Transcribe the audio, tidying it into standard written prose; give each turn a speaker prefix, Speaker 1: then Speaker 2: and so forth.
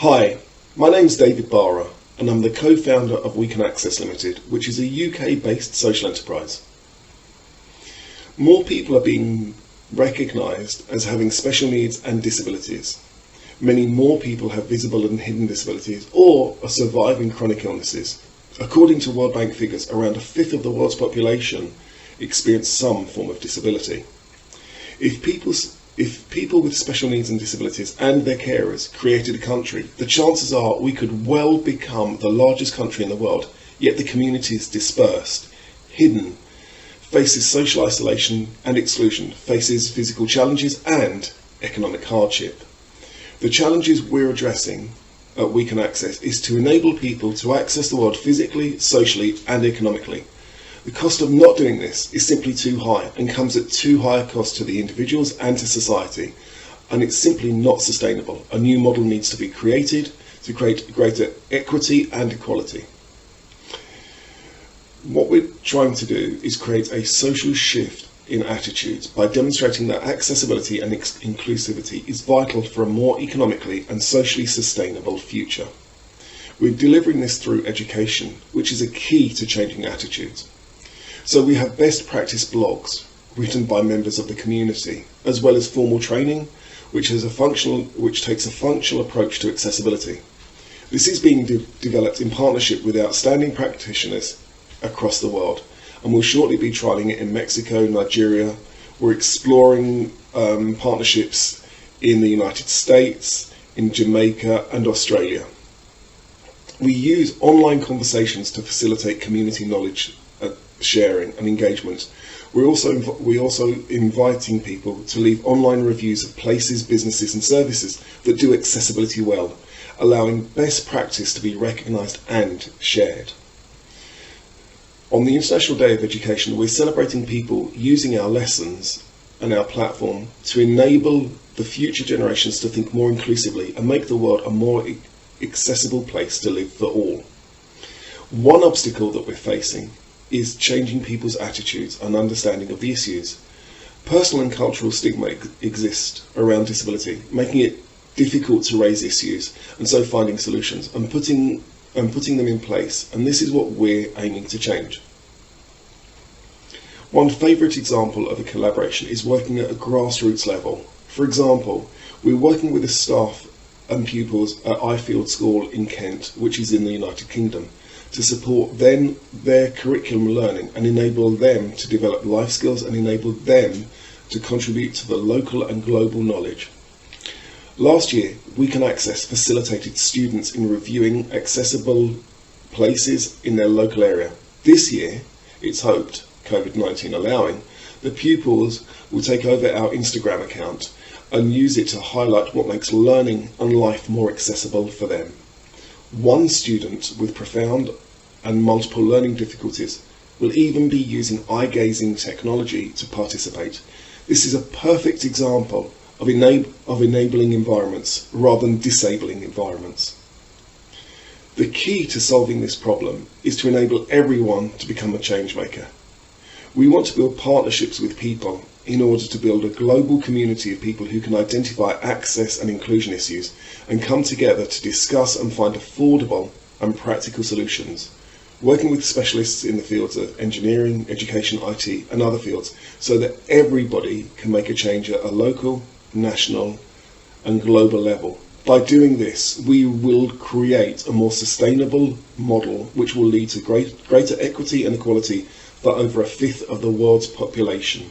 Speaker 1: Hi, my name's David Bara and I'm the co-founder of WeCanAccess Limited, which is a UK-based social enterprise. More people are being recognised as having special needs and disabilities. Many more people have visible and hidden disabilities or are surviving chronic illnesses. According to World Bank figures, around a fifth of the world's population experience some form of disability. If people with special needs and disabilities and their carers created a country, the chances are we could well become the largest country in the world, yet the community is dispersed, hidden, faces social isolation and exclusion, faces physical challenges and economic hardship. The challenges we're addressing at WeCanAccess is to enable people to access the world physically, socially and economically. The cost of not doing this is simply too high and comes at too high a cost to the individuals and to society, and it's simply not sustainable. A new model needs to be created to create greater equity and equality. What we're trying to do is create a social shift in attitudes by demonstrating that accessibility and inclusivity is vital for a more economically and socially sustainable future. We're delivering this through education, which is a key to changing attitudes. So we have best practice blogs written by members of the community, as well as formal training, which takes a functional approach to accessibility. This is being developed in partnership with outstanding practitioners across the world, and we'll shortly be trialling it in Mexico, Nigeria. We're exploring partnerships in the United States, in Jamaica and Australia. We use online conversations to facilitate community knowledge sharing and engagement. We're also inviting people to leave online reviews of places, businesses and services that do accessibility well, allowing best practice to be recognised and shared. On the International Day of Education, we're celebrating people using our lessons and our platform to enable the future generations to think more inclusively and make the world a more accessible place to live for all. One obstacle that we're facing is changing people's attitudes and understanding of the issues. Personal and cultural stigma exist around disability, making it difficult to raise issues, and so finding solutions and putting them in place, and this is what we're aiming to change. One favourite example of a collaboration is working at a grassroots level. For example, we're working with the staff and pupils at Ifield School in Kent, which is in the United Kingdom, to support their curriculum learning and enable them to develop life skills and enable them to contribute to the local and global knowledge. Last year, WeCanAccess facilitated students in reviewing accessible places in their local area. This year, it's hoped, COVID-19 allowing, the pupils will take over our Instagram account and use it to highlight what makes learning and life more accessible for them. One student with profound and multiple learning difficulties will even be using eye-gazing technology to participate. This is a perfect example of enabling environments rather than disabling environments. The key to solving this problem is to enable everyone to become a change maker. We want to build partnerships with people in order to build a global community of people who can identify access and inclusion issues and come together to discuss and find affordable and practical solutions, working with specialists in the fields of engineering, education, IT and other fields so that everybody can make a change at a local, national and global level. By doing this, we will create a more sustainable model which will lead to greater equity and equality for over a fifth of the world's population.